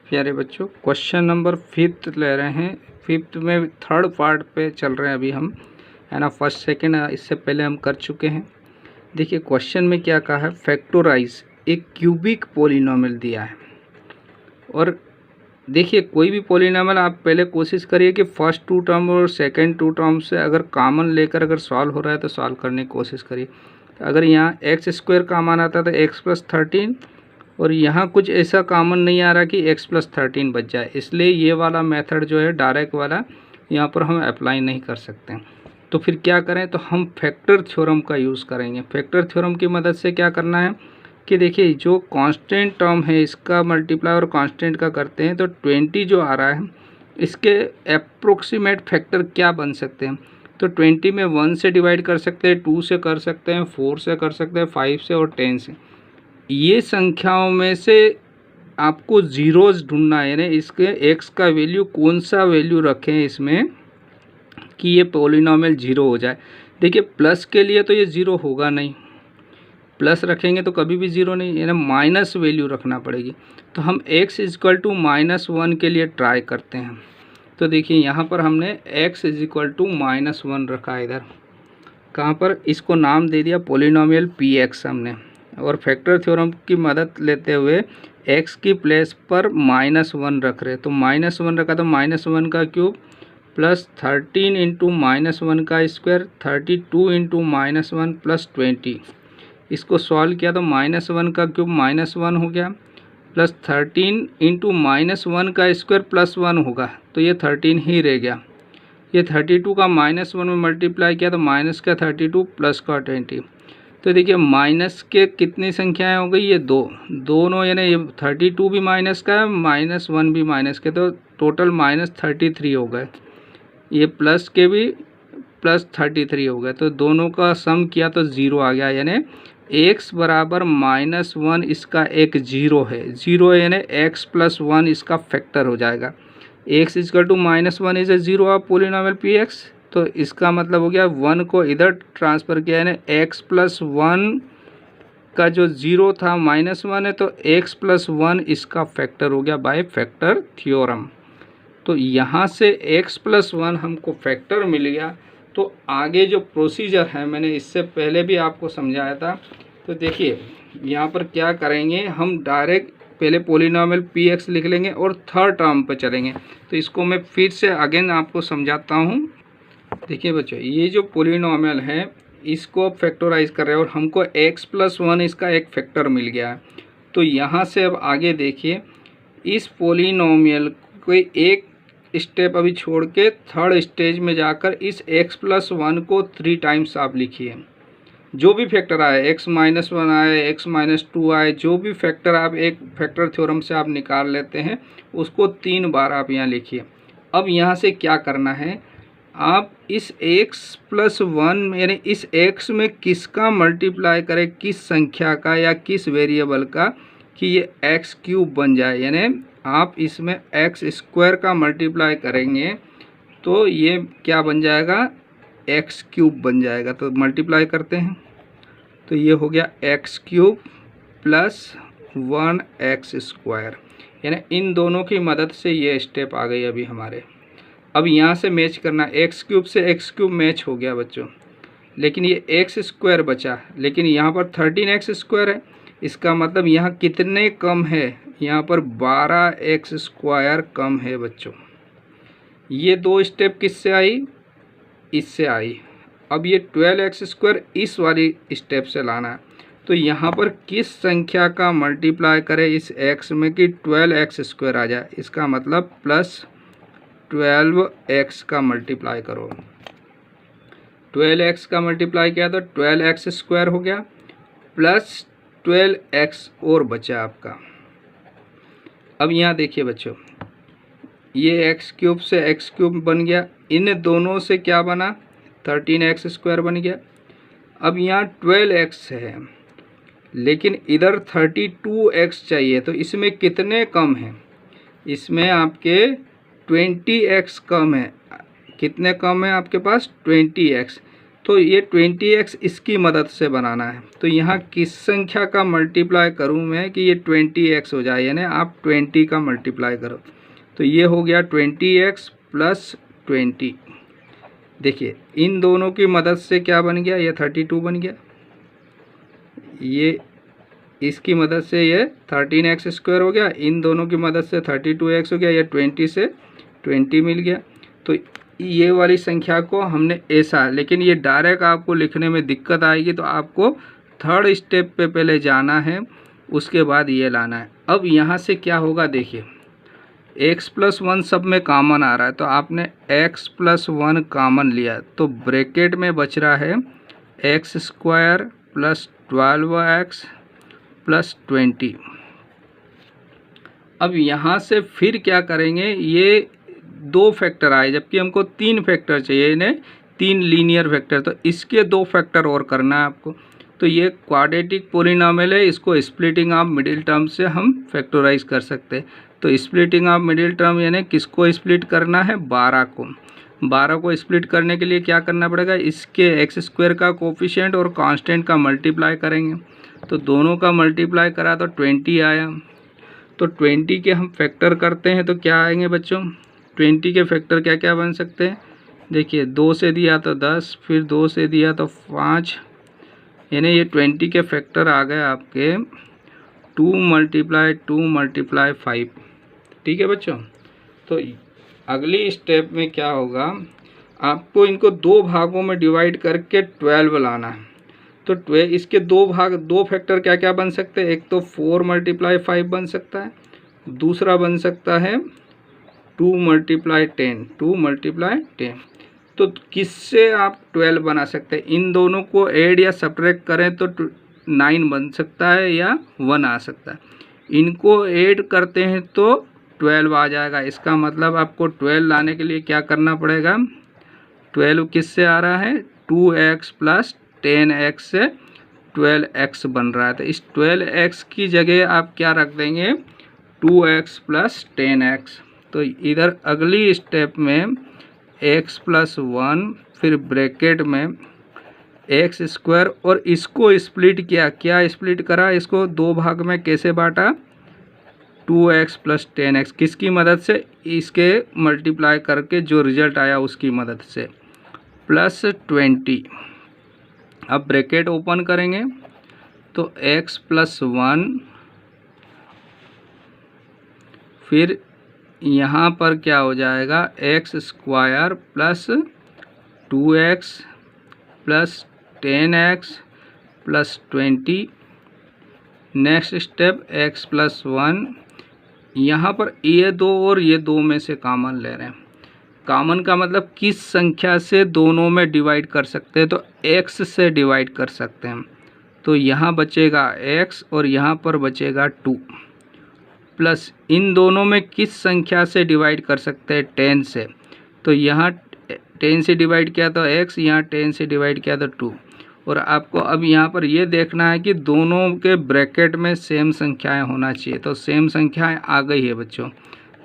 प्यारे बच्चों, question number 5 ले रहे हैं। 5 में 3rd पार्ट पे चल रहे हैं अभी हम, है ना। फर्स्ट सेकंड इससे पहले हम कर चुके हैं। देखिए क्वेश्चन में क्या कहा है, फैक्टराइज एक क्यूबिक पॉलिनोमियल दिया है। और देखिए कोई भी पॉलिनोमियल आप पहले कोशिश करिए कि फर्स्ट 2 टर्म और सेकंड 2 टर्म से अगर कॉमन लेकर अगर सॉल्व हो रहा है तो सॉल्व करने की कोशिश करिए। तो अगर यहाँ x² कॉमन आता तो x+13, और यहाँ कुछ ऐसा कॉमन नहीं आ रहा कि x+13 बच जाए, इसलिए ये वाला मेथड जो है डायरेक्ट वाला यहाँ पर हम अप्लाई नहीं कर सकते हैं। तो फिर क्या करें, तो हम फैक्टर थ्योरम का यूज़ करेंगे। फैक्टर थ्योरम की मदद से क्या करना है कि देखिए जो कांस्टेंट टर्म है इसका मल्टीप्लाई और कांस्टेंट का करते हैं तो 20 जो आ रहा है इसके अप्रोक्सीमेट फैक्टर क्या बन सकते हैं। तो 20 में 1 से डिवाइड कर सकते हैं, 2 से कर सकते हैं, 4 से कर सकते हैं, 5 से और 10 से। ये संख्याओं में से आपको जीरोज़ ढूंढना है, यानी इसके एक्स का वैल्यू कौन सा वैल्यू रखें इसमें कि ये पॉलिनोमियल जीरो हो जाए। देखिए प्लस के लिए तो ये ज़ीरो होगा नहीं, प्लस रखेंगे तो कभी भी ज़ीरो नहीं, यानी माइनस वैल्यू रखना पड़ेगी। तो हम x = -1 के लिए ट्राई करते हैं। तो देखिए यहाँ पर हमने x = -1 रखा है। इधर कहाँ पर इसको नाम दे दिया पॉलिनोमियल px हमने, और फैक्टर थ्योरम की मदद लेते हुए x की प्लेस पर -1 रख रहे। तो -1 रखा तो -1 का क्यूब प्लस 13 × -1 का स्क्वायर, 32 × -1 प्लस 20। इसको सॉल्व किया तो -1 का क्यूब -1 हो गया, प्लस 13 × -1 का स्क्वायर प्लस 1 होगा, तो ये 13 ही रह गया। ये 32 का -1 में मल्टीप्लाई किया तो माइनस का 32 प्लस का 20। तो देखिए माइनस के कितनी संख्याएं हो गई, ये दोनों, यानी ये 32 भी माइनस का है, -1 भी माइनस के, तो टोटल -33 हो गए। ये प्लस के भी +33 हो गए, तो दोनों का सम किया तो 0 आ गया, यानी x बराबर -1 इसका एक जीरो है। जीरो यानी x+1 इसका फैक्टर हो जाएगा। x = -1 is a zero of polynomial px, तो इसका मतलब हो गया 1 को इधर ट्रांसफ़र किया, यानी x+1 का जो ज़ीरो था -1 है, तो x+1 इसका फैक्टर हो गया बाय फैक्टर थ्योरम। तो यहाँ से x+1 हमको फैक्टर मिल गया। तो आगे जो प्रोसीजर है मैंने इससे पहले भी आपको समझाया था। तो देखिए यहाँ पर क्या करेंगे, हम डायरेक्ट पहले पॉलिनोमियल px लिख लेंगे और 3rd टर्म पर चलेंगे। तो इसको मैं फिर से अगेन आपको समझाता हूँ। देखिए बच्चों, ये जो पॉलिनोमियल है इसको अब फैक्टराइज कर रहे हैं और हमको x+1 इसका एक फैक्टर मिल गया है। तो यहाँ से अब आगे देखिए, इस पॉलिनोमियल को एक स्टेप अभी छोड़ के 3rd स्टेज में जाकर इस x+1 को 3 टाइम्स आप लिखिए। जो भी फैक्टर आए, x-1 आए, x-2 आए, जो भी फैक्टर आप एक फैक्टर थ्योरम से आप निकाल लेते हैं उसको 3 बार आप यहाँ लिखिए। अब यहाँ से क्या करना है, आप इस x+1 यानी इस x में किसका मल्टीप्लाई करें, किस संख्या का या किस वेरिएबल का, कि ये x³ बन जाए। यानी आप इसमें x² का मल्टीप्लाई करेंगे तो ये क्या बन जाएगा, x³ बन जाएगा। तो मल्टीप्लाई करते हैं तो ये हो गया x³ + 1x², यानी इन दोनों की मदद से ये स्टेप आ गई अभी हमारे। अब यहाँ से मैच करना, x³ से x³ मैच हो गया बच्चों, लेकिन ये x² बचा, लेकिन यहाँ पर 13x² है। इसका मतलब यहाँ कितने कम है, यहाँ पर 12x² कम है बच्चों। ये 2 स्टेप किससे आई, इससे आई। अब ये 12x² इस वाली स्टेप से लाना है। तो यहाँ पर किस संख्या का मल्टीप्लाई करें इस x में कि 12x² आ जाए, इसका मतलब प्लस 12x का मल्टीप्लाई करो। 12x का मल्टीप्लाई किया तो 12x² हो गया, प्लस 12x और बचा आपका। अब यहाँ देखिए बच्चों, ये x³ से x³ बन गया, इन दोनों से क्या बना, 13x² बन गया। अब यहाँ 12x है, लेकिन इधर 32x चाहिए, तो इसमें कितने कम हैं, इसमें आपके 20x कम है। कितने कम है आपके पास, 20x। तो ये 20x इसकी मदद से बनाना है। तो यहाँ किस संख्या का मल्टीप्लाई करूँ मैं कि ये 20x हो जाए, यानी आप 20 का मल्टीप्लाई करो। तो ये हो गया 20x प्लस 20। देखिए इन दोनों की मदद से क्या बन गया, ये 32 बन गया, ये इसकी मदद से ये 13x स्क्वायर हो गया, इन दोनों की मदद से 32x हो गया, ये 20 से 20 मिल गया। तो ये वाली संख्या को हमने ऐसा, लेकिन ये डायरेक्ट आपको लिखने में दिक्कत आएगी, तो आपको थर्ड स्टेप पे पहले जाना है, उसके बाद ये लाना है। अब यहाँ से क्या होगा, देखिए x प्लस 1 सब में कॉमन आ रहा है, तो आपने x प्लस 1 कॉमन लिया, तो ब्रैकेट में बच रहा है x square plus 12x plus 20। अब यहाँ से फिर क्या करेंगे, ये 2 फैक्टर आए जबकि हमको 3 फैक्टर चाहिए, इन्हें 3 लीनियर फैक्टर, तो इसके 2 फैक्टर और करना है आपको। तो ये क्वाड्रेटिक पॉलिनॉमियल है, इसको स्प्लिटिंग ऑफ मिडिल टर्म से हम फैक्टराइज कर सकते हैं। तो स्प्लिटिंग ऑफ मिडिल टर्म यानी किसको स्प्लिट करना है, 12 को। 12 को स्प्लिट करने के लिए क्या करना पड़ेगा, इसके एक्स स्क्वायर का कोफिशिएंट और कांस्टेंट का मल्टीप्लाई करेंगे। तो दोनों का मल्टीप्लाई करा तो 20 आया। तो 20 के हम फैक्टर करते हैं तो क्या आएंगे बच्चों, 20 के फैक्टर क्या क्या बन सकते हैं, देखिए 2 से दिया तो 10, फिर 2 से दिया तो 5, यानी ये 20 के फैक्टर आ गए आपके 2 मल्टीप्लाई 5। ठीक है बच्चों। तो अगली स्टेप में क्या होगा, आपको इनको 2 भागों में डिवाइड करके 12 लाना है। तो 12 इसके 2 फैक्टर क्या क्या बन सकते हैं, एक तो 4 मल्टीप्लाई 5 बन सकता है, दूसरा बन सकता है 2 मल्टीप्लाई 10। तो किससे आप 12 बना सकते हैं, इन दोनों को ऐड या सब्ट्रैक्ट करें तो 9 बन सकता है या 1 आ सकता है। इनको ऐड करते हैं तो 12 आ जाएगा। इसका मतलब आपको 12 लाने के लिए क्या करना पड़ेगा, 12 किससे आ रहा है, 2x प्लस 10x से 12x बन रहा है। तो इस 12x की जगह आप क्या रख देंगे, 2x प्लस 10x। तो इधर अगली स्टेप में x प्लस 1, फिर ब्रैकेट में एक्स स्क्वायर, और इसको स्प्लिट किया, क्या स्प्लिट करा, इसको 2 भाग में कैसे बांटा, 2x प्लस 10x, किसकी मदद से, इसके मल्टीप्लाई करके जो रिजल्ट आया उसकी मदद से, प्लस 20। अब ब्रैकेट ओपन करेंगे तो x प्लस 1, फिर यहाँ पर क्या हो जाएगा, x square plus 2x plus 10x plus 20। Next step x plus 1, यहाँ पर ये 2 और ये 2 में से कॉमन ले रहे हैं। कॉमन का मतलब किस संख्या से दोनों में डिवाइड कर सकते हैं, तो x से डिवाइड कर सकते हैं। तो यहाँ बचेगा x और यहाँ पर बचेगा 2, प्लस इन दोनों में किस संख्या से डिवाइड कर सकते हैं, 10 से। तो यहाँ 10 से डिवाइड किया तो x, यहाँ 10 से डिवाइड किया तो 2। और आपको अब यहाँ पर ये देखना है कि दोनों के ब्रैकेट में सेम संख्याएं होना चाहिए। तो सेम संख्याएं आ गई है बच्चों।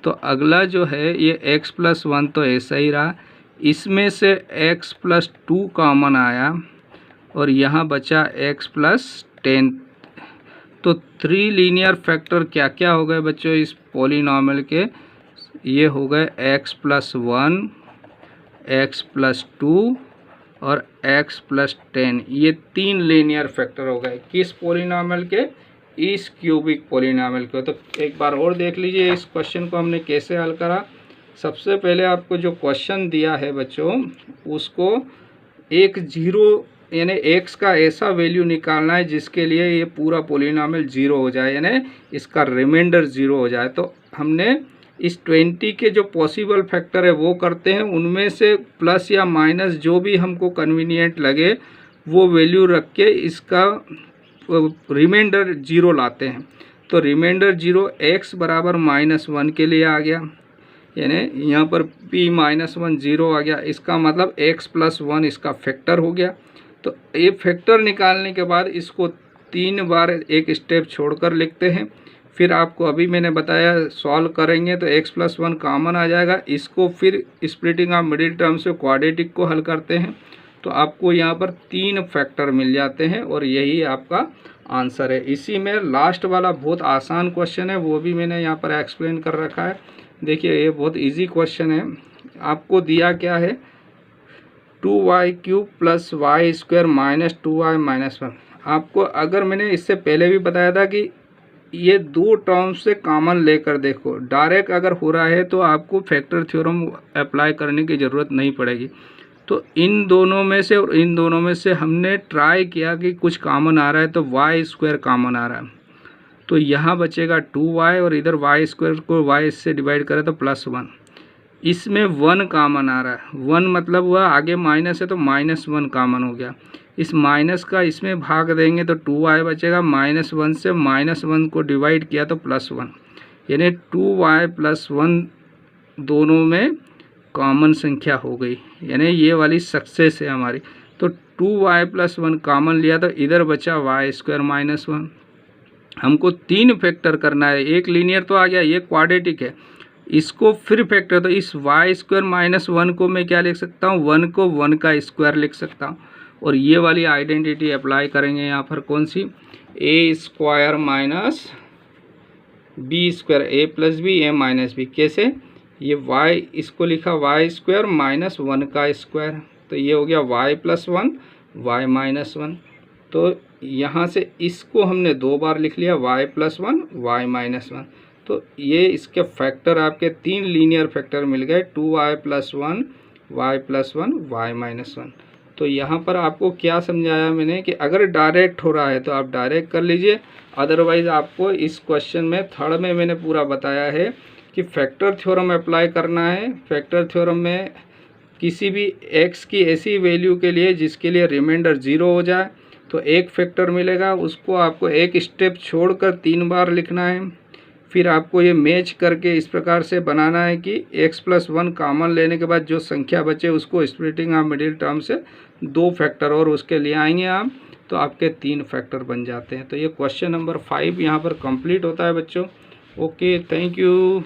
तो अगला जो है ये x प्लस 1 तो ऐसा ही रहा, इसमें से x प्लस 2 कॉमन आया और यहाँ बचा x प्लस 10। तो 3 लीनियर फैक्टर क्या क्या हो गए बच्चों इस पॉलिनॉमियल के, ये हो गए x प्लस 1, x प्लस 2 और x प्लस 10। ये 3 लीनियर फैक्टर हो गए किस पॉलिनॉमियल के, इस क्यूबिक पॉलिनॉमियल के। तो एक बार और देख लीजिए इस क्वेश्चन को हमने कैसे हल करा। सबसे पहले आपको जो क्वेश्चन दिया है बच्चों, उसको एक जीरो यानी x का ऐसा वैल्यू निकालना है जिसके लिए ये पूरा पॉलिनॉमियल 0 हो जाए, यानी इसका रिमाइंडर 0 हो जाए। तो हमने इस 20 के जो पॉसिबल फैक्टर है वो करते हैं, उनमें से प्लस या माइनस जो भी हमको कन्वीनियंट लगे वो वैल्यू रख के इसका रिमाइंडर 0 लाते हैं। तो रिमाइंडर 0 x बराबर -1 के लिए आ गया, यानी यहाँ पर p -1 0 आ गया। इसका मतलब x प्लस 1 इसका फैक्टर हो गया। तो ये फैक्टर निकालने के बाद इसको 3 बार एक स्टेप छोड़कर लिखते हैं। फिर आपको अभी मैंने बताया सॉल्व करेंगे तो x प्लस 1 कॉमन आ जाएगा। इसको फिर स्प्लिटिंग ऑफ मिडिल टर्म से क्वाड्रेटिक को हल करते हैं तो आपको यहाँ पर 3 फैक्टर मिल जाते हैं और यही आपका आंसर है। इसी में लास्ट वाला बहुत आसान क्वेश्चन है, वो भी मैंने यहाँ पर एक्सप्लेन कर रखा है। देखिए ये बहुत इजी क्वेश्चन है। आपको दिया क्या है, 2y³ + y² - 2y - 1। आपको अगर मैंने इससे पहले भी बताया था कि ये 2 टर्म से कॉमन लेकर देखो, डायरेक्ट अगर हो रहा है तो आपको फैक्टर थ्योरम अप्लाई करने की ज़रूरत नहीं पड़ेगी। तो इन दोनों में से और इन दोनों में से हमने ट्राई किया कि कुछ कॉमन आ रहा है, तो y² कॉमन आ रहा है, तो यहाँ बचेगा 2y और इधर y² को y से डिवाइड करें तो +1। इसमें 1 कॉमन आ रहा है, 1 मतलब हुआ आगे माइनस है तो -1 कॉमन हो गया। इस माइनस का इसमें भाग देंगे तो 2y बचेगा, -1 से -1 को डिवाइड किया तो +1, यानी 2y + 1 दोनों में कॉमन संख्या हो गई, यानी ये वाली सक्सेस है हमारी। तो 2y + 1 कॉमन लिया तो इधर बचा y² - 1। हमको 3 फैक्टर करना है, एक लीनियर तो आ गया, ये क्वाड्रेटिक है, इसको फिर फैक्टर, तो इस y² - 1 को मैं क्या लिख सकता हूँ, 1 को 1 का स्क्वायर लिख सकता हूँ। और ये वाली आइडेंटिटी अप्लाई करेंगे यहाँ पर, कौन सी, a² - b², a + b a - b। कैसे, ये y इसको लिखा y² - 1 का स्क्वायर, तो ये हो गया y + 1 y - 1। तो यहाँ से इसको हमने 2 बार लिख लिया, y + 1 y - 1। तो ये इसके फैक्टर आपके 3 लीनियर फैक्टर मिल गए, 2y + 1 y + 1 y - 1। तो यहाँ पर आपको क्या समझाया मैंने कि अगर डायरेक्ट हो रहा है तो आप डायरेक्ट कर लीजिए, अदरवाइज़ आपको इस क्वेश्चन में थर्ड में मैंने पूरा बताया है कि फैक्टर थ्योरम अप्लाई करना है। फैक्टर थ्योरम में किसी भी x की ऐसी वैल्यू के लिए जिसके लिए रिमाइंडर 0 हो जाए तो एक फैक्टर मिलेगा, उसको आपको एक स्टेप छोड़कर 3 बार लिखना है। फिर आपको ये मैच करके इस प्रकार से बनाना है कि x + 1 कॉमन लेने के बाद जो संख्या बचे उसको स्प्लिटिंग ऑफ मिडिल टर्म से 2 फैक्टर और उसके लिए आएंगे आप, तो आपके 3 फैक्टर बन जाते हैं। तो ये क्वेश्चन नंबर 5 यहाँ पर कंप्लीट होता है बच्चों। Okay, thank you.